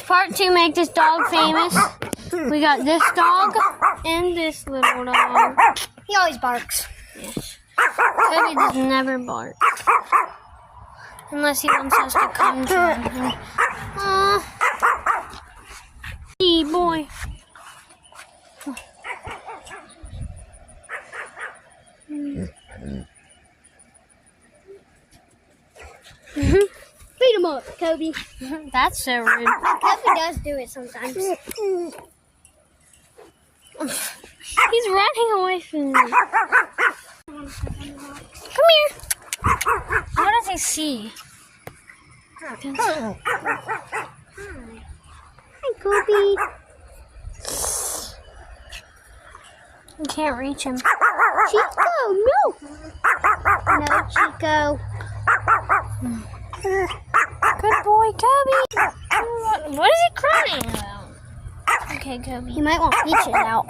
part to make this dog famous. We got this dog and this little dog. He always barks. Yes. Kobe does never bark. Unless he wants us to come to him. Hey, boy. Beat him up, Kobe. That's so rude. Kobe does do it sometimes. He's running away from me. Come here. What does he see? Hi, Kobe. You can't reach him. Chico, no. No, Chico. Good boy, Kobe. What is he crying about? Okay, Kobe. He might want peaches out.